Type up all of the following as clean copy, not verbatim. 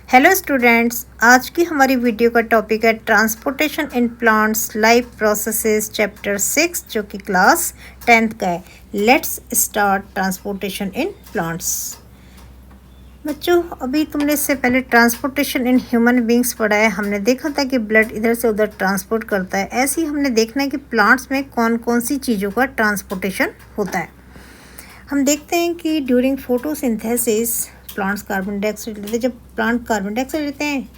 Hello students, आज की हमारी वीडियो का टॉपिक है transportation in plants life processes chapter 6 जो कि क्लास 10th का है। Let's start transportation in plants. बच्चों, अभी तुमने इससे पहले ट्रांसपोर्टेशन इन ह्यूमन बींग्स पढ़ा है। हमने देखा था कि ब्लड इधर से उधर ट्रांसपोर्ट करता है। ऐसे ही हमने देखना है कि प्लांट्स में कौन कौन सी चीज़ों का ट्रांसपोर्टेशन होता है। हम देखते हैं कि during photosynthesis plants carbon dioxide लेते हैं। जब प्लांट कार्बन डाइऑक्साइड लेते हैं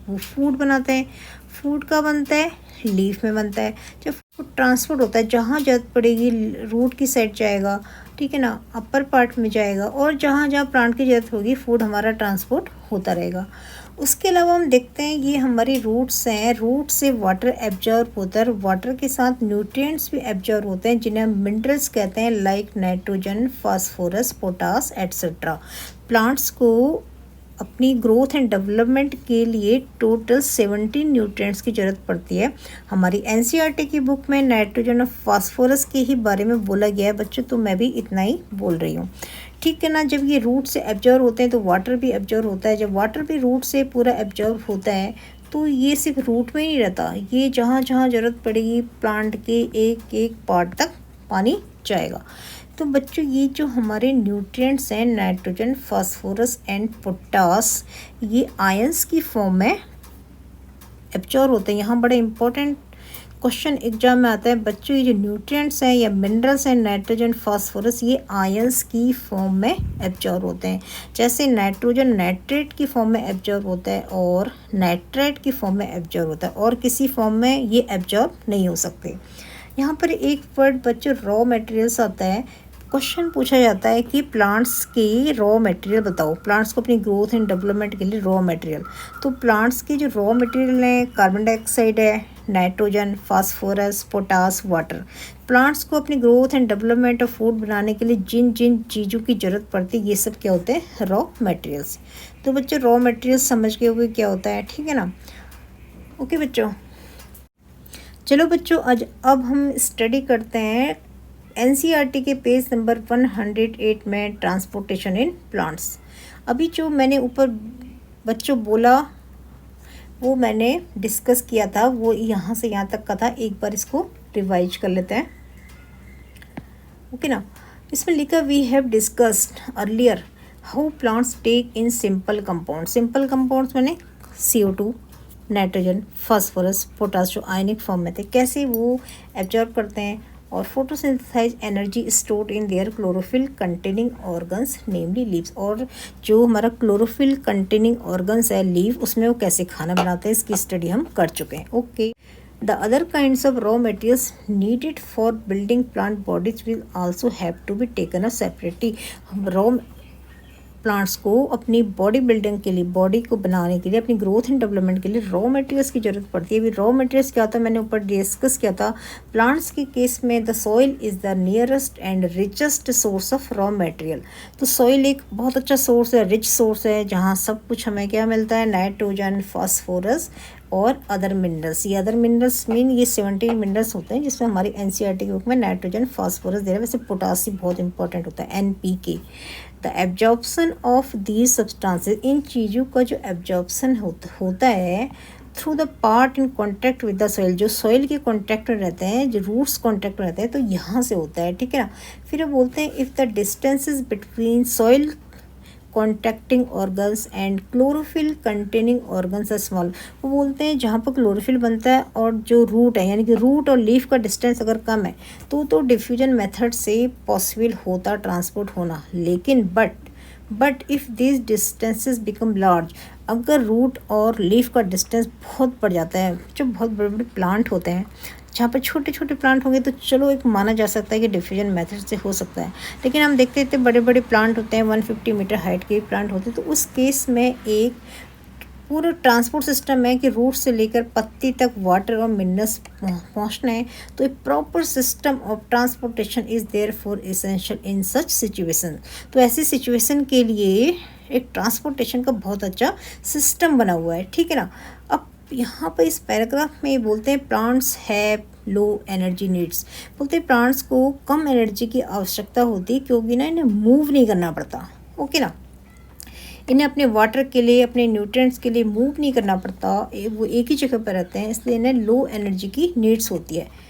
वो फूड बनाते हैं। फूड का बनता है, लीफ में बनता है। जब फूड ट्रांसपोर्ट होता है, जहाँ जरूरत पड़ेगी रूट की साइड जाएगा, ठीक है ना, अपर पार्ट में जाएगा, और जहाँ जहाँ प्लांट की ज़रूरत होगी फूड हमारा ट्रांसपोर्ट होता रहेगा। उसके अलावा हम देखते हैं ये हमारी रूट्स हैं। रूट से वाटर एब्जॉर्ब होता है, वाटर के साथ न्यूट्रिएंट्स भी एब्जॉर्ब होते हैं जिन्हें हम मिनरल्स कहते हैं, like nitrogen, phosphorus, potash etcetera. Plants को अपनी ग्रोथ एंड डेवलपमेंट के लिए टोटल 17 न्यूट्रिएंट्स की ज़रूरत पड़ती है। हमारी एनसीईआरटी की बुक में नाइट्रोजन और फास्फोरस के ही बारे में बोला गया है बच्चों, तो मैं भी इतना ही बोल रही हूँ, ठीक है ना। जब ये रूट से एब्जॉर्ब होते हैं तो वाटर भी एब्जॉर्ब होता है। जब वाटर भी रूट से पूरा एब्जॉर्ब होता है तो ये सिर्फ रूट में ही नहीं रहता, ये जहाँ जहाँ ज़रूरत पड़ेगी प्लांट के एक एक पार्ट तक पानी जाएगा। तो बच्चों, ये जो हमारे न्यूट्रिएंट्स हैं नाइट्रोजन, फास्फोरस एंड पोटास, ये आयंस की फॉर्म में एब्जॉर्ब होते हैं। यहाँ बड़ा इंपॉर्टेंट क्वेश्चन एग्जाम में आता है बच्चों, ये जो न्यूट्रिएंट्स हैं या मिनरल्स हैं नाइट्रोजन, फास्फोरस, ये आयंस की फॉर्म में एब्जॉर्ब होते हैं। जैसे नाइट्रोजन नाइट्रेट की फॉर्म में एब्जॉर्ब होता है और नाइट्रेट की फॉर्म में एब्जॉर्ब होता है, और किसी फॉर्म में ये एब्जॉर्ब नहीं हो सकते। यहाँ पर एक वर्ड बच्चों रॉ मटेरियल्स आता है। क्वेश्चन पूछा जाता है कि प्लांट्स के रॉ मटेरियल बताओ, प्लांट्स को अपनी ग्रोथ एंड डेवलपमेंट के लिए रॉ मटेरियल। तो प्लांट्स के जो रॉ मटेरियल हैं कार्बन डाइऑक्साइड है, nitrogen, phosphorus, potash, water. Plants को अपनी ग्रोथ एंड डेवलपमेंट और फूड बनाने के लिए जिन जिन चीज़ों की ज़रूरत पड़ती है ये सब क्या होते हैं, रॉ मटेरियल्स। तो बच्चों रॉ मटेरियल्स समझ गए होंगे क्या होता है, ठीक है ना। ओके बच्चों, चलो बच्चों, आज अब हम स्टडी करते हैं एनसीईआरटी के पेज नंबर 108 में ट्रांसपोर्टेशन इन प्लांट्स। अभी जो मैंने ऊपर बच्चों बोला वो मैंने डिस्कस किया था, वो यहाँ से यहाँ तक का था। एक बार इसको रिवाइज कर लेते हैं, ओके ना। इसमें लिखा we have discussed earlier how plants take in simple compound. Simple compounds मैंने CO2, नाइट्रोजन, फास्फोरस, पोटास जो आयनिक फॉर्म में थे, कैसे वो एब्जॉर्ब करते हैं और photosynthesise energy stored in their chlorophyll containing organs namely leaves. और जो हमारा क्लोरोफिल कंटेनिंग ऑर्गन्स है लीव, उसमें वो कैसे खाना बनाते हैं इसकी स्टडी हम कर चुके हैं, okay. The other kinds of raw materials needed for building plant bodies will also have to be taken up separately. Raw plants को अपनी बॉडी बिल्डिंग के लिए, बॉडी को बनाने के लिए, अपनी ग्रोथ एंड डेवलपमेंट के लिए रॉ मटेरियल्स की ज़रूरत पड़ती है। अभी रॉ मटेरियल्स क्या होता है मैंने ऊपर डिस्कस किया था। प्लांट्स के केस में the soil is the nearest and richest source of raw material. तो सॉइल एक बहुत अच्छा सोर्स है, रिच सोर्स है, जहाँ सब कुछ हमें क्या मिलता है, नाइट्रोजन, फास्फोरस और अदर मिनरल्स। ये अदर मिनरल्स मीन ये 17 मिनरल्स होते हैं जिसमें हमारी एनसीईआरटी की बुक में नाइट्रोजन, फास्फोरस दे रहा है। वैसे पोटासियम बहुत इंपॉर्टेंट होता है, NPK। The absorption of these substances, इन चीज़ों का जो एब्जॉर्प्शन होता है through the part in contact with the soil, जो सॉइल के कॉन्टैक्ट में रहते हैं, जो रूट्स कॉन्टैक्ट में रहते हैं, तो यहाँ से होता है, ठीक है ना। फिर वो बोलते हैं if the distances between soil contacting organs and chlorophyll containing organs are small. वो बोलते हैं जहाँ पर क्लोरोफिल बनता है और जो रूट है, यानी कि रूट और लीफ का डिस्टेंस अगर कम है तो डिफ्यूजन मेथड से पॉसिबल होता ट्रांसपोर्ट होना। लेकिन but if this distances become large, अगर रूट और लीफ का डिस्टेंस बहुत बढ़ जाता है, जो बहुत बड़े बड़े प्लांट होते हैं, जहाँ पर छोटे छोटे प्लांट होंगे तो चलो एक माना जा सकता है कि डिफ्यूजन मेथड से हो सकता है। लेकिन हम देखते इतने बड़े बड़े प्लांट होते हैं, 150 मीटर हाइट के प्लांट होते हैं, तो उस केस में एक पूरा ट्रांसपोर्ट सिस्टम है कि रूट से लेकर पत्ती तक वाटर और मिनरल्स पहुँचना है। तो एक proper system of transportation is there for essential in such situation. तो ऐसी सिचुएशन के लिए एक ट्रांसपोर्टेशन का बहुत अच्छा सिस्टम बना हुआ है, ठीक है ना। अब यहाँ पर इस पैराग्राफ में बोलते हैं plants have low energy needs. बोलते हैं प्लांट्स को कम एनर्जी की आवश्यकता होती है क्योंकि ना इन्हें मूव नहीं करना पड़ता, ओके ना। इन्हें अपने वाटर के लिए, अपने न्यूट्रिएंट्स के लिए मूव नहीं करना पड़ता, वो एक ही जगह पर रहते हैं, इसलिए इन्हें लो एनर्जी की नीड्स होती है।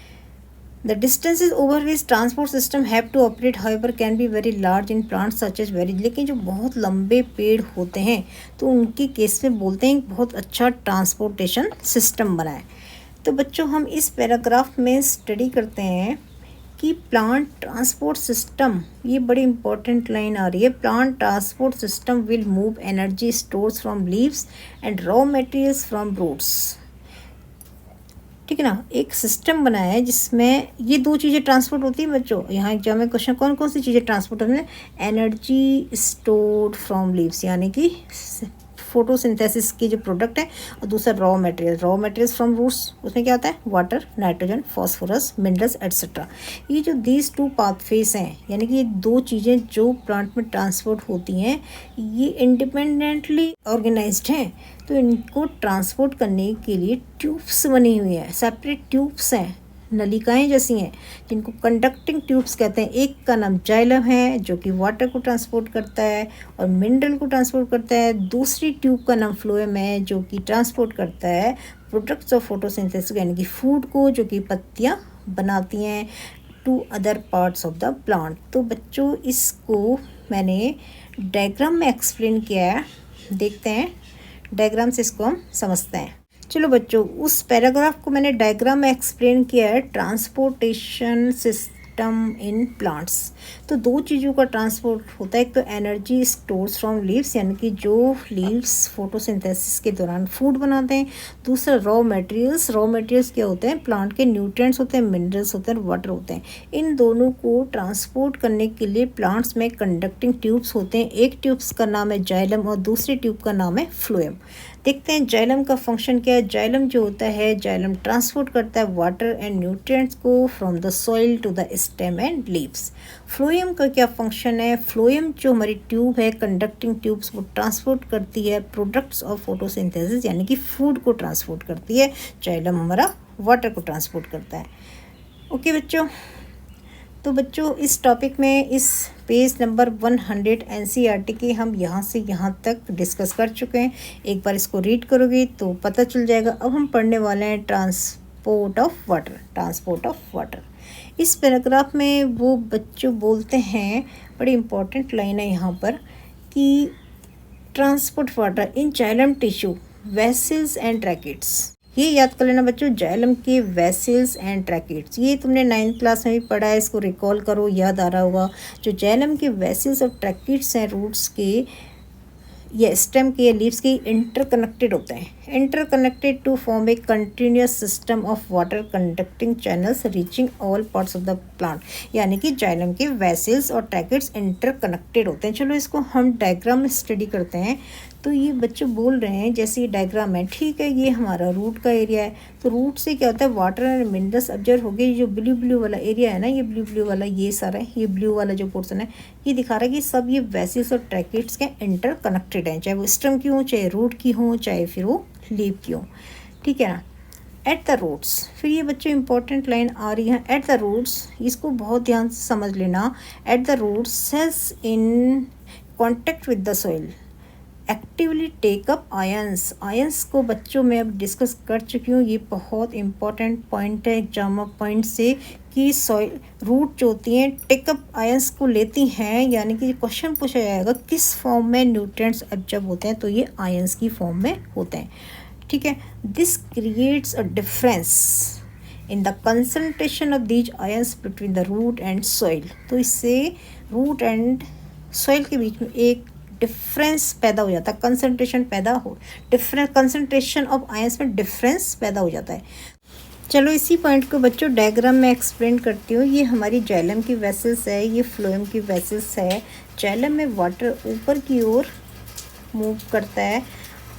The distances over which transport system have to operate however can be very large in plants such as very, लेकिन जो बहुत लंबे पेड़ होते हैं तो उनके केस में बोलते हैं बहुत अच्छा ट्रांसपोर्टेशन सिस्टम बना है। तो बच्चों हम इस पैराग्राफ में स्टडी करते हैं कि प्लांट ट्रांसपोर्ट सिस्टम, ये बड़ी इंपॉर्टेंट लाइन आ रही है, plant transport system will move energy stores from leaves and raw materials from roots. ठीक है ना, एक सिस्टम बनाया है जिसमें ये दो चीज़ें ट्रांसपोर्ट होती हैं बच्चों। यहाँ एग्जाम में क्वेश्चन कौन कौन सी चीज़ें ट्रांसपोर्ट होती हैं? एनर्जी स्टोर्ड फ्रॉम लीव्स यानी कि फोटोसिंथेसिस की जो प्रोडक्ट है, और दूसरा रॉ मटेरियल्स फ्रॉम रूट्स, उसमें क्या होता है? Water, nitrogen, phosphorus, minerals etcetera. ये जो दीज टू पाथवेज हैं, यानी कि ये दो चीज़ें जो प्लांट में ट्रांसपोर्ट होती हैं, ये इंडिपेंडेंटली ऑर्गेनाइज्ड हैं। तो इनको ट्रांसपोर्ट करने के लिए ट्यूब्स बनी हुई हैं, सेपरेट ट्यूब्स हैं, नलिकाएं जैसी हैं, जिनको कंडक्टिंग ट्यूब्स कहते हैं। एक का नाम जाइलम है जो कि वाटर को ट्रांसपोर्ट करता है और मिनरल को ट्रांसपोर्ट करता है। दूसरी ट्यूब का नाम फ्लोएम है जो कि ट्रांसपोर्ट करता है प्रोडक्ट्स ऑफ फोटोसिंथेसिस यानी कि फूड को, जो कि पत्तियाँ बनाती हैं, to other parts of the plant. तो बच्चों इसको मैंने डायग्राम में एक्सप्लेन किया है, देखते हैं डायग्राम से इसको हम समझते हैं। चलो बच्चों, उस पैराग्राफ को मैंने डायग्राम में एक्सप्लेन किया है, ट्रांसपोर्टेशन सिस्टम इन प्लांट्स। तो दो चीज़ों का ट्रांसपोर्ट होता है, एक तो एनर्जी स्टोर्स फ्रॉम लीव्स यानी कि जो लीव्स फोटोसिंथेसिस के दौरान फूड बनाते हैं। दूसरा रॉ मटेरियल्स क्या होते हैं? प्लांट के न्यूट्रिएंट्स होते हैं, मिनरल्स होते हैं, वाटर होते हैं। इन दोनों को ट्रांसपोर्ट करने के लिए प्लांट्स में कंडक्टिंग ट्यूब्स होते हैं। एक ट्यूब्स का नाम है जाइलम और दूसरी ट्यूब का नाम है फ्लोएम। देखते हैं जाइलम का फंक्शन क्या है। जाइलम जो होता है, जाइलम ट्रांसपोर्ट करता है वाटर एंड न्यूट्रिएंट्स को from the soil to the stem and leaves. Phloem का क्या फंक्शन है? फ्लोएम जो हमारी ट्यूब है, कंडक्टिंग ट्यूब्स, वो ट्रांसपोर्ट करती है प्रोडक्ट्स ऑफ फोटोसिंथेसिस यानी कि फूड को ट्रांसपोर्ट करती है। जाइलम हमारा वाटर को ट्रांसपोर्ट करता है। ओके बच्चों, तो बच्चों इस टॉपिक में इस पेज नंबर 100 एनसीईआरटी के हम यहाँ से यहाँ तक डिस्कस कर चुके हैं। एक बार इसको रीड करोगे तो पता चल जाएगा। अब हम पढ़ने वाले हैं ट्रांसपोर्ट ऑफ वाटर। इस पैराग्राफ में वो बच्चों बोलते हैं, बड़ी इंपॉर्टेंट लाइन है यहाँ पर, कि transport water in xylem tissue, vessels and tracheids. ये याद कर लेना बच्चों, जाइलम के वेसल्स एंड ट्रैकेट्स, ये तुमने 9th क्लास में भी पढ़ा है, इसको रिकॉल करो, याद आ रहा होगा। जो जाइलम के वेसल्स और ट्रैकेट्स हैं, रूट्स के या स्टेम के या लीव्स के, इंटरकनेक्टेड होते हैं, interconnected to form a continuous system of water conducting channels reaching all parts of the plant. यानी कि जाइलम के वेसल्स और ट्रैकेट्स इंटरकनेक्टेड होते हैं। चलो इसको हम डायग्राम में स्टडी करते हैं। तो ये बच्चे बोल रहे हैं, जैसे ये डायग्राम है, ठीक है, ये हमारा रूट का एरिया है। तो रूट से क्या होता है? वाटर एंड मिनरल्स ऑब्जर्व हो गए। जो ब्लू वाला एरिया है ना, ये ब्लू वाला, ये सारा है, ये ब्लू वाला जो पोर्शन है, ये दिखा रहा है कि सब ये वेसल्स और ट्रैकेट्स के इंटर कनेक्टेड हैं, चाहे वो स्टेम की हो, चाहे रूट की हो, चाहे फिर वो लीव की हो। ठीक है ना। एट द रूट्स, फिर ये बच्चों इंपॉर्टेंट लाइन आ रही है, एट द रूट्स, इसको बहुत ध्यान से समझ लेना। At the roots cells in contact with the soil actively take up ions को बच्चों में अब डिस्कस कर चुकी हूँ। ये बहुत इंपॉर्टेंट पॉइंट है एग्जाम पॉइंट से, कि सॉइल रूट जो होती हैं टेकअप आयंस को लेती हैं, यानी कि क्वेश्चन पूछा जाएगा किस फॉर्म में न्यूट्रिएंट्स एब्जॉर्ब होते हैं, तो ये आयंस की फॉर्म में होते हैं। ठीक है, this creates a difference in the concentration of these ions between the root and soil. तो इससे रूट एंड सॉइल के बीच में एक डिफरेंस पैदा हो जाता है, कंसंट्रेशन ऑफ आयंस में डिफरेंस पैदा हो जाता है। चलो इसी पॉइंट को बच्चों डायग्राम में एक्सप्लेन करती हूँ। ये हमारी जाइलम की वेसल्स है, ये फ्लोएम की वेसल्स है। जाइलम में वाटर ऊपर की ओर मूव करता है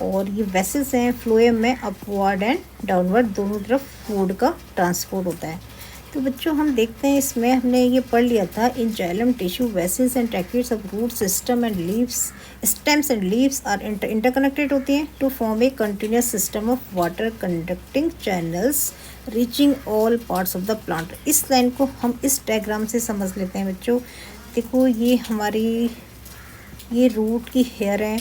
और ये वेसल्स हैं फ्लोएम में अपवर्ड एंड डाउनवर्ड, दोनों तरफ फूड का ट्रांसपोर्ट होता है। तो बच्चों हम देखते हैं, इसमें हमने ये पढ़ लिया था, in xylem tissue vessels and tracheids of root system and leaves, stems and leaves are interconnected होती हैं to form a continuous system of water conducting channels reaching all parts of the plant. इस line को हम इस diagram से समझ लेते हैं बच्चों। देखो ये हमारी ये रूट की हेयर है,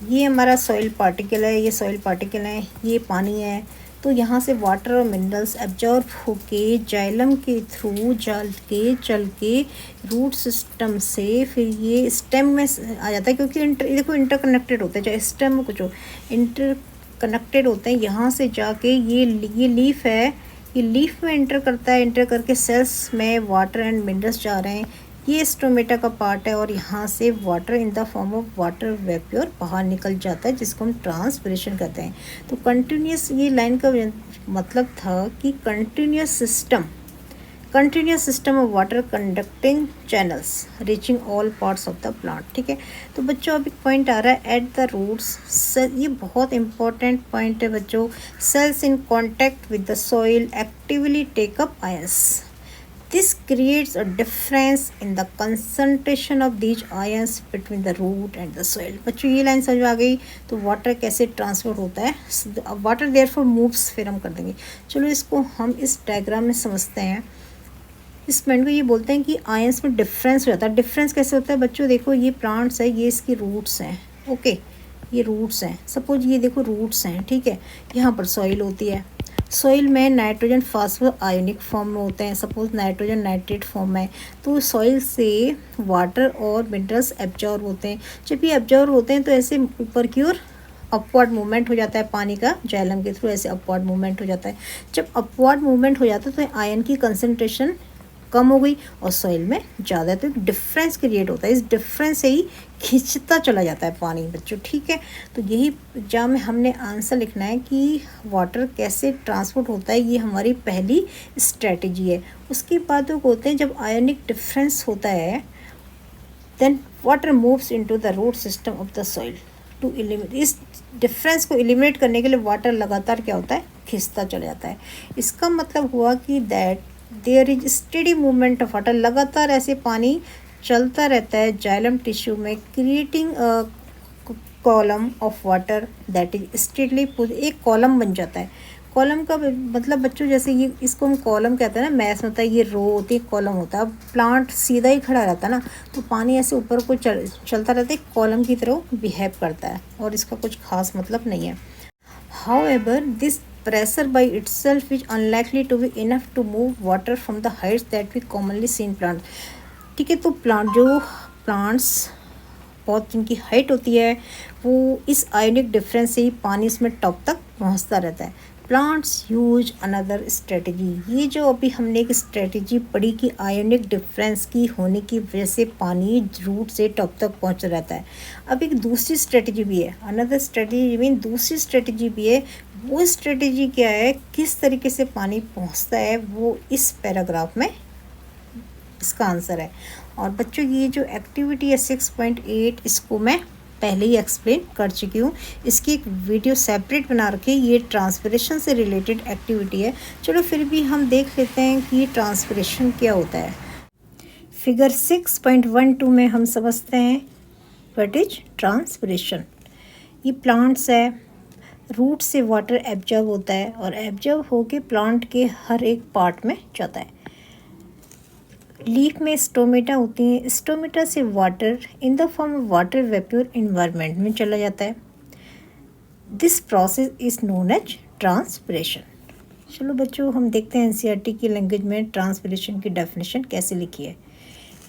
ये हमारा सॉइल पार्टिकल है, ये सॉइल पार्टिकल है, ये पानी है। तो यहाँ से वाटर और मिनरल्स एब्जॉर्ब होके जाइलम के थ्रू चल के रूट सिस्टम से फिर ये स्टेम में आ जाता है, क्योंकि देखो इंटरकनेक्टेड होते हैं, चाहे स्टेम में कुछ हो, इंटर कनेक्टेड होते हैं। यहाँ से जाके ये लीफ है, ये लीफ में एंटर करता है, एंटर करके सेल्स में वाटर एंड मिनरल्स जा रहे हैं। ये स्टोमेटा का पार्ट है और यहाँ से water in the form of water vapour बाहर निकल जाता है, जिसको हम ट्रांसपिरेशन कहते हैं। तो कंटिन्यूस, ये लाइन का मतलब था कि continuous system of water conducting channels reaching all parts of the plant. ठीक है, तो बच्चों अभी पॉइंट आ रहा है एट द रूट्स। ये बहुत इंपॉर्टेंट पॉइंट है बच्चों। Cells in contact with the soil actively take up ions. This creates a difference in the concentration of these ions between the root and the soil। बच्चों ये line समझ आ गई। तो water कैसे ट्रांसफर होता है, वाटर देयरफॉर मूव्स, फिर हम कर देंगे। चलो इसको हम इस डायग्राम में समझते हैं। इस पॉइंट को ये बोलते हैं कि आयंस में डिफरेंस हो जाता है। डिफरेंस कैसे होता है बच्चों, देखो ये प्लांट्स है, ये इसकी रूट्स हैं। ओके, ये रूट्स हैं, सपोज ये देखो रूट्स हैं। ठीक है, यहाँ पर सॉइल होती है, सॉइल में नाइट्रोजन फास्फोरस आयोनिक फॉर्म में होते हैं, सपोज नाइट्रोजन नाइट्रेट फॉर्म में। तो सॉइल से वाटर और मिनरल्स एब्जॉर्ब होते हैं। जब ये एब्जॉर्ब होते हैं तो ऐसे ऊपर की ओर अपवर्ड मूवमेंट हो जाता है, पानी का जाइलम के थ्रू ऐसे अपवर्ड मूवमेंट हो जाता है। जब अपवर्ड मूवमेंट हो जाता है तो आयन की कंसनट्रेशन कम हो गई और सॉइल में ज़्यादा, तो एक डिफरेंस क्रिएट होता है। इस डिफरेंस से ही खिंचता चला जाता है पानी बच्चों। ठीक है, तो यही एग्जाम में हमने आंसर लिखना है कि वाटर कैसे ट्रांसपोर्ट होता है, ये हमारी पहली स्ट्रेटजी है। उसके बाद वो होते हैं जब आयोनिक डिफरेंस होता है, then water moves into the root system of the soil to eliminate. इस डिफरेंस को एलिमिनेट करने के लिए वाटर लगातार क्या होता है, खिंचता चला जाता है। इसका मतलब हुआ कि that there is steady movement of water, लगातार ऐसे पानी चलता रहता है जाइलम टिश्यू में, creating column of water that is steadily, एक कॉलम बन जाता है। कॉलम का मतलब बच्चों जैसे ये, इसको हम कॉलम कहते हैं ना, मैथ में होता है, ये रो होती है, कॉलम होता है। अब प्लांट सीधा ही खड़ा रहता है ना, तो पानी ऐसे ऊपर को चलता रहता है, कॉलम की तरह बिहेव करता है और इसका कुछ खास मतलब नहीं है। However, this pressure by itself is unlikely to be enough to move water from the heights that we commonly see in plants। ठीक है, तो प्लांट्स बहुत जिनकी हाइट होती है वो इस आयोनिक डिफरेंस से ही पानी इसमें टॉप तक पहुंचता रहता है। प्लांट्स यूज अनदर स्ट्रेटजी, ये जो अभी हमने एक स्ट्रेटजी पढ़ी कि आयोनिक डिफरेंस की होने की वजह से पानी रूट से टॉप तक पहुंच रहता है। अब एक दूसरी स्ट्रेटजी भी है, अनदर स्ट्रेटजी मीन दूसरी स्ट्रेटजी भी है। वो स्ट्रेटजी क्या है, किस तरीके से पानी पहुंचता है, वो इस पैराग्राफ में इसका आंसर है। और बच्चों ये जो एक्टिविटी है 6.8, इसको मैं पहले ही एक्सप्लेन कर चुकी हूँ। इसकी एक वीडियो सेपरेट बना रखी है, ये ट्रांसपिरेशन से रिलेटेड एक्टिविटी है। चलो फिर भी हम देख लेते हैं कि ट्रांसपिरेशन क्या होता है। फिगर 6.12 में हम समझते हैं व्हाट इज ट्रांसपिरेशन। ये प्लांट्स है, रूट से वाटर एब्जॉर्ब होता है और एब्जॉर्ब होके प्लांट के हर एक पार्ट में जाता है। लीफ में स्टोमेटा होती हैं, स्टोमेटा से water in the form of water vapour environment में चला जाता है। This process is known as transpiration. चलो बच्चों हम देखते हैं एनसीईआरटी की लैंग्वेज में ट्रांसपिरेशन की डेफिनेशन कैसे लिखी है।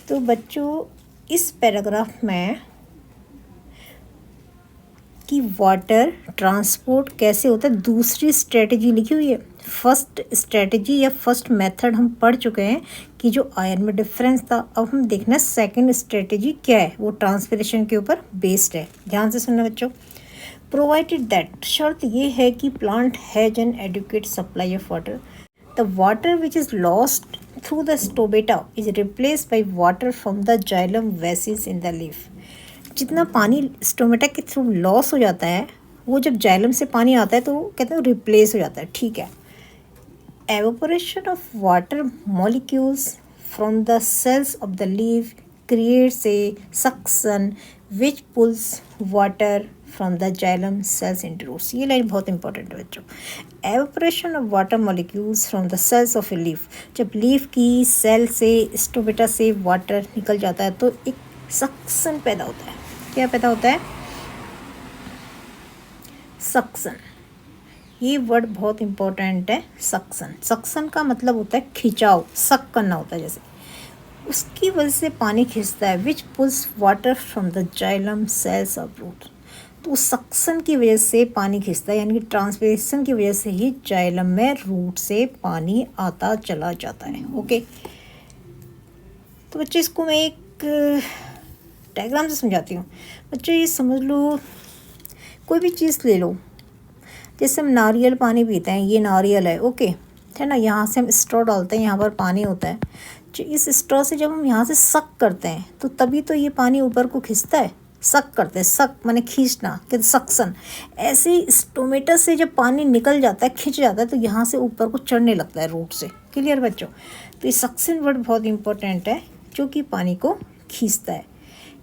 तो बच्चों इस पैराग्राफ में कि वाटर ट्रांसपोर्ट कैसे होता है, दूसरी स्ट्रेटजी लिखी हुई है। फर्स्ट स्ट्रेटजी या फर्स्ट मेथड हम पढ़ चुके हैं कि जो आयन में डिफरेंस था। अब हम देखना सेकंड स्ट्रेटजी क्या है, वो ट्रांसपिरेशन के ऊपर बेस्ड है। ध्यान से सुनना बच्चों। प्रोवाइडेड दैट, शर्त ये है कि plant has an adequate supply of water, the water which is lost through the stomata is replaced by water from the xylem वेसिस इन द लीफ। जितना पानी स्टोमेटा के थ्रू लॉस हो जाता है, वो जब जाइलम से पानी आता है तो कहते हैं रिप्लेस हो जाता है। ठीक है, evaporation of water molecules from the cells of the leaf creates a suction which pulls water from the xylem cells into roots. ये लाइन बहुत इंपॉर्टेंट है बच्चों। Evaporation of water molecules from the cells of a leaf, जब leaf की cell से stomata से water निकल जाता है तो एक सक्शन पैदा होता है। क्या पैदा होता है, सक्सन, ये वर्ड बहुत इंपॉर्टेंट है। सक्सन, सक्सन का मतलब होता है खिंचाव, सक करना होता है जैसे, उसकी वजह से पानी खिंचता है। Which pulls water from the xylem cells of root. तो सक्सन की वजह से पानी खिंचता है, यानी कि ट्रांसपिरेशन की वजह से ही जाइलम में रूट से पानी आता चला जाता है। ओके, तो बच्चे इसको मैं एक डायग्राम से समझाती हूँ। बच्चे ये समझ लो, कोई भी चीज़ ले लो, जैसे हम नारियल पानी पीते हैं, ये नारियल है, ओके है ना, यहाँ से हम स्ट्रॉ डालते हैं, यहाँ पर पानी होता है, जो इस स्ट्रॉ से जब हम यहाँ से सक करते हैं तो तभी तो ये पानी ऊपर को खिंचता है। सक करते हैं, सक माने खींचना, कहते सक्सन। ऐसे ही स्टोमेटा से जब पानी निकल जाता है, खिंच जाता है, तो यहाँ से ऊपर को चढ़ने लगता है रूट से। क्लियर बच्चों? तो ये सक्सन वर्ड बहुत इंपॉर्टेंट है, जो कि पानी को खींचता है।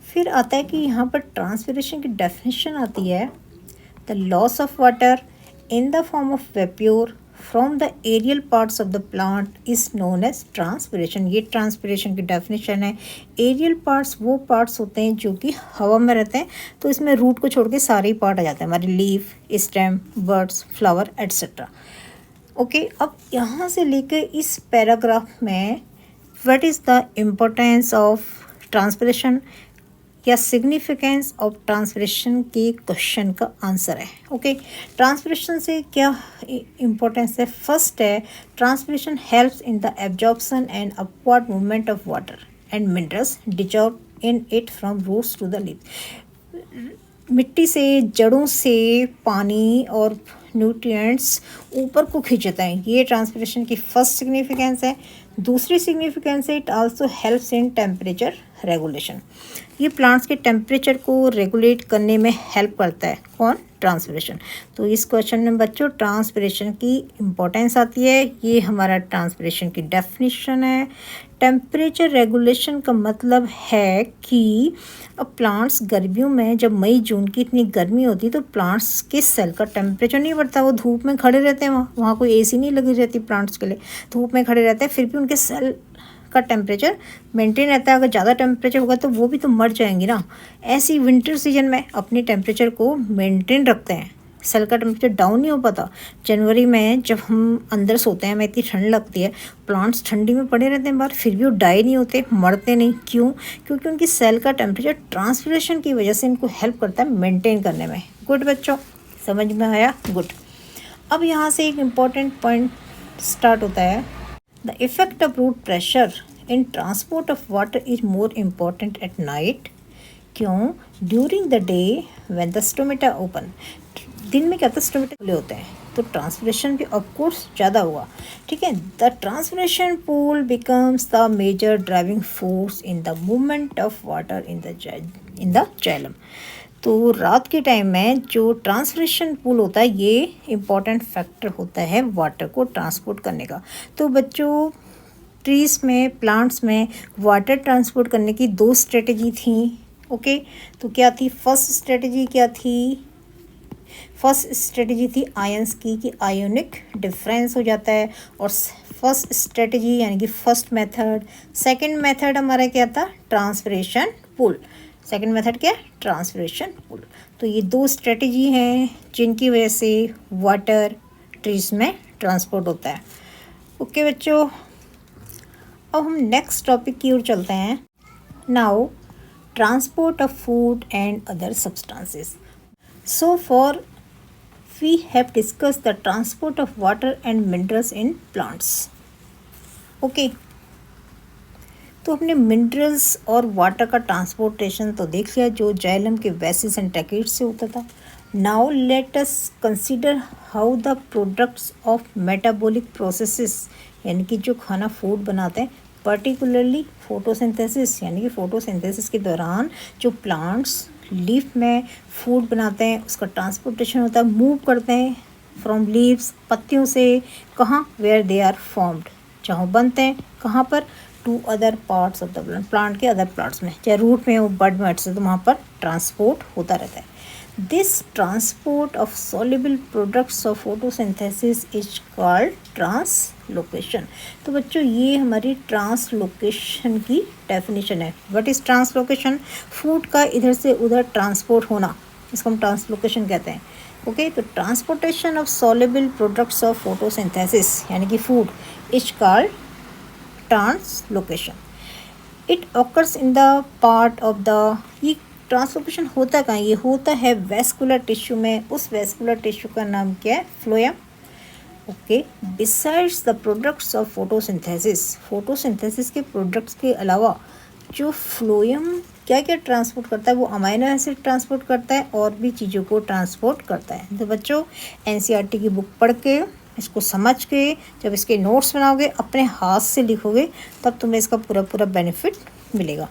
फिर आता है कि यहाँ पर ट्रांसपिरेशन की डेफिनेशन आती है, the loss of water in the form of vapor from the aerial parts of the plant is known as transpiration। ये ट्रांसपिरेशन की डेफिनेशन है। एरियल पार्ट्स वो पार्ट्स होते हैं जो कि हवा में रहते हैं, तो इसमें रूट को छोड़ के सारे ही पार्ट आ जाते हैं, हमारे leaf, stem, buds, flower etcetera. Okay, अब यहाँ से लेकर इस पैराग्राफ में what is the importance of transpiration या सिग्निफिकेंस ऑफ ट्रांसपिरेशन के क्वेश्चन का आंसर है। ओके, ट्रांसपिरेशन से क्या इम्पोर्टेंस है? फर्स्ट है, transpiration helps in the absorption and upward movement of water and minerals dissolve in it from roots to the leaf. मिट्टी से, जड़ों से पानी और न्यूट्रिएंट्स ऊपर को खींचता है, ये ट्रांसपिरेशन की फर्स्ट सिग्निफिकेंस है। दूसरी सिग्निफिकेंस है, it also helps in temperature regulation. ये प्लांट्स के टेम्परेचर को रेगुलेट करने में हेल्प करता है। कौन? ट्रांसपिरेशन। तो इस क्वेश्चन में बच्चों ट्रांसपिरेशन की इम्पोर्टेंस आती है। ये हमारा ट्रांसपिरेशन की डेफिनेशन है। टेम्परेचर रेगुलेशन का मतलब है कि अब प्लांट्स गर्मियों में, जब मई जून की इतनी गर्मी होती है, तो प्लांट्स के सेल का टेम्परेचर नहीं बढ़ता, वो धूप में खड़े रहते हैं, वहाँ कोई एसी नहीं लगी रहती प्लांट्स के लिए, धूप में खड़े रहते हैं, फिर भी उनके सेल का टेम्परेचर मेंटेन रहता है। अगर ज़्यादा टेम्परेचर होगा तो वो भी तो मर जाएंगी ना। ऐसी विंटर सीजन में अपने टेम्परेचर को मेंटेन रखते हैं, सेल का टेम्परेचर डाउन नहीं हो पाता। जनवरी में जब हम अंदर सोते हैं, हमें इतनी ठंड लगती है, प्लांट्स ठंडी में पड़े रहते हैं बाहर, फिर भी वो डाई नहीं होते, मरते नहीं। क्यों? क्योंकि उनकी सेल का टेम्परेचर ट्रांसपिरेशन की वजह से इनको हेल्प करता है मेंटेन करने में। गुड बच्चों, समझ में आया? गुड। अब यहाँ से एक इम्पॉर्टेंट पॉइंट स्टार्ट होता है, the effect of root pressure in transport of water is more important at night. क्यों? During the day when the stomata open, दिन में क्या होता है, स्टोमेटा खुले होते हैं, तो ट्रांसपिरेशन भी ऑफकोर्स ज़्यादा हुआ। ठीक है, the transpiration pull becomes the major driving force in the movement of water in the xylem. तो रात के टाइम में जो ट्रांसपिरेशन पूल होता है, ये इम्पॉर्टेंट फैक्टर होता है वाटर को ट्रांसपोर्ट करने का। तो बच्चों ट्रीज़ में, प्लांट्स में वाटर ट्रांसपोर्ट करने की दो स्ट्रेटजी थी। ओके, तो क्या थी? फर्स्ट स्ट्रेटजी क्या थी? फर्स्ट स्ट्रेटजी थी आयंस की, कि आयोनिक डिफरेंस हो जाता है, और फर्स्ट स्ट्रेटजी यानी कि फर्स्ट मेथड। सेकंड मेथड हमारा क्या था? Transpiration pool. सेकंड मेथड क्या? Transpiration pool. तो ये दो स्ट्रेटजी हैं जिनकी वजह से वाटर ट्रीज में ट्रांसपोर्ट होता है। ओके बच्चों, अब हम नेक्स्ट टॉपिक की ओर चलते हैं। Now transport of food and other substances. So for we have discussed the transport of water and minerals in plants. Okay, तो हमने मिनरल्स और वाटर का ट्रांसपोर्टेशन तो देख लिया, जो जाइलम के वेसिस एंड ट्रैकेट्स से होता था। Now let us consider how the products of metabolic processes, यानी कि जो खाना फूड बनाते हैं, पर्टिकुलरली फोटोसिंथेसिस, यानी कि फोटोसिंथेसिस के दौरान जो प्लांट्स लीफ में फूड बनाते हैं, उसका ट्रांसपोर्टेशन होता है, मूव करते हैं फ्रॉम लीव्स, पत्तियों से, कहाँ? वेयर दे आर फॉर्म्ड, जहाँ बनते हैं, कहाँ पर? To other parts of the plant, plant के अदर पार्ट्स में, चाहे रूट में हो, बड में, तो वहाँ पर ट्रांसपोर्ट होता रहता है। This transport of soluble products of photosynthesis is called translocation. तो बच्चों ये हमारी ट्रांसलोकेशन की डेफिनेशन है। What is translocation? फूड का इधर से उधर ट्रांसपोर्ट होना, इसको हम ट्रांसलोकेशन कहते हैं। ओके, तो transportation of soluble products of photosynthesis यानी कि food is called translocation. It occurs in the part of the, ये ट्रांसलोकेशन होता कहाँ, ये होता है वेस्कुलर टिश्यू में. उस वेस्कुलर टिश्यू का नाम क्या है? Phloem. Okay, besides the products of photosynthesis, photosynthesis के प्रोडक्ट्स के अलावा जो फ्लोएम क्या क्या ट्रांसपोर्ट करता है, वो अमाइनो एसिड ट्रांसपोर्ट करता है और भी चीज़ों को ट्रांसपोर्ट करता है. तो बच्चों एनसीईआरटी की बुक पढ़ के इसको समझ के जब इसके नोट्स बनाओगे, अपने हाथ से लिखोगे, तब तुम्हें इसका पूरा पूरा बेनिफिट मिलेगा.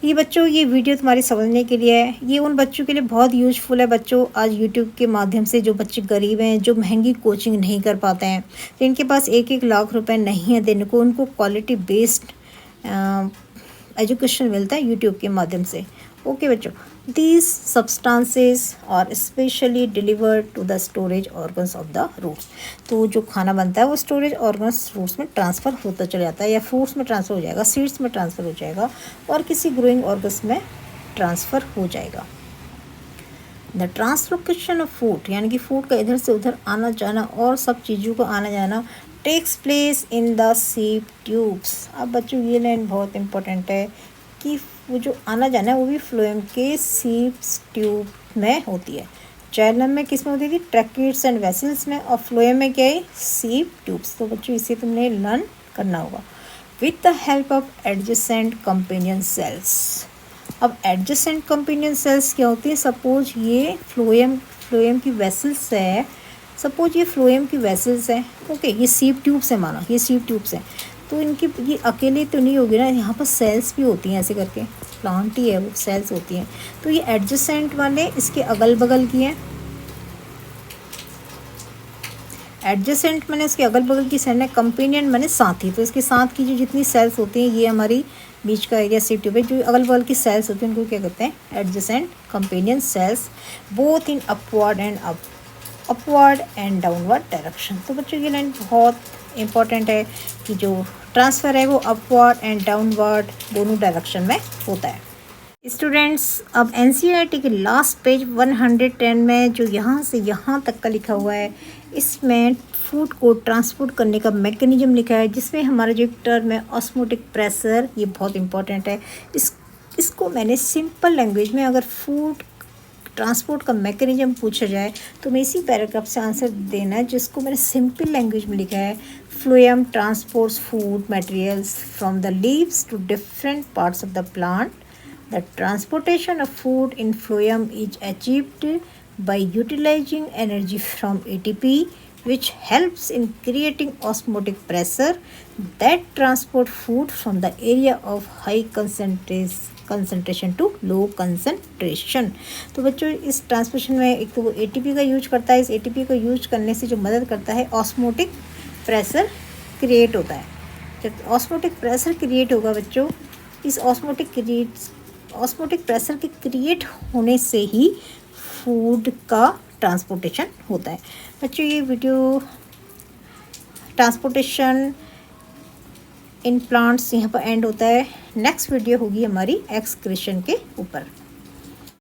ये बच्चों ये वीडियो तुम्हारी समझने के लिए है. ये उन बच्चों के लिए बहुत यूजफुल है बच्चों, आज यूट्यूब के माध्यम से जो बच्चे गरीब हैं, जो महंगी कोचिंग नहीं कर पाते हैं, जिनके पास 1-1 लाख रुपए नहीं है देने को, उनको क्वालिटी बेस्ड एजुकेशन मिलता है यूट्यूब के माध्यम से. ओके बच्चों, these substances are specially delivered to the storage organs of the roots. तो जो खाना बनता है वो स्टोरेज ऑर्गन्स रूट्स में ट्रांसफ़र होता चला जाता है, या फ्रूट्स में ट्रांसफ़र हो जाएगा, सीड्स में ट्रांसफ़र हो जाएगा, और किसी ग्रोइंग ऑर्गन्स में ट्रांसफ़र हो जाएगा. द ट्रांसलोकेशन ऑफ फूड यानी कि फूड का इधर से उधर आना जाना और सब चीज़ों का आना जाना takes place in the ship tubes. अब बच्चों ये लाइन बहुत इंपॉर्टेंट है कि वो जो आना जाना है वो भी फ्लोएम के सीप्स ट्यूब में होती है. जाइलम में किस में होती थी? ट्रैकिड्स एंड वेसल्स में, और फ्लोएम में क्या है? सीप ट्यूब्स. तो बच्चों इसे तुमने लर्न करना होगा. With the help of adjacent companion cells. अब एडजेसेंट कंपेनियन सेल्स क्या होती है? सपोज ये फ्लोएम की वेसल्स है, सपोज ये फ्लोएम की वेसल्स है. ओके, ये सीप ट्यूब्स है, माना ये सीप ट्यूब्स हैं, तो इनकी ये अकेले तो नहीं होगी ना, यहाँ पर सेल्स भी होती हैं. ऐसे करके प्लांट ही है वो, सेल्स होती हैं. तो ये एडजेसेंट वाले इसके अगल बगल की हैं. एडजेसेंट मैंने इसके अगल बगल की सेल है, कंपेनियन मैंने साथी, तो इसके साथ की जो जितनी सेल्स होती हैं, ये हमारी बीच का एरिया सीप ट्यूब है. जो अगल बगल की सेल्स होती हैं उनको क्या कहते हैं? Adjacent companion cells. Both in upward and downward direction. तो बच्चों ये लाइन बहुत इंपॉर्टेंट है कि जो ट्रांसफ़र है वो अपवर्ड एंड डाउनवर्ड दोनों डायरेक्शन में होता है. स्टूडेंट्स, अब एनसीईआरटी के लास्ट पेज 110 में जो यहाँ से यहाँ तक का लिखा हुआ है, इसमें फूड को ट्रांसपोर्ट करने का मैकेनिज्म लिखा है, जिसमें हमारा जो टर्म है ऑस्मोटिक प्रेशर, ये बहुत इंपॉर्टेंट है. इसको मैंने सिंपल लैंग्वेज में, अगर फूड ट्रांसपोर्ट का मैकेनिज्म पूछा जाए तो मैं इसी पैराग्राफ से आंसर देना है, जिसको मैंने सिंपल लैंग्वेज में लिखा है. Phloem transports food materials from the leaves to different parts of the plant. The transportation of food in phloem is achieved by utilizing energy from ATP, which helps in creating osmotic pressure that transport food from the area of high concentration to low concentration. तो बच्चों इस transportation में एक तो वो ATP का use करता है. इस ATP को यूज करने से जो मदद करता है, ऑस्मोटिक प्रेशर क्रिएट होता है. जब ऑस्मोटिक प्रेशर क्रिएट होगा बच्चों, इस ऑस्मोटिक प्रेशर के क्रिएट होने से ही फूड का ट्रांसपोर्टेशन होता है. बच्चों ये वीडियो ट्रांसपोर्टेशन इन प्लांट्स यहाँ पर एंड होता है. नेक्स्ट वीडियो होगी हमारी एक्सक्रीशन के ऊपर.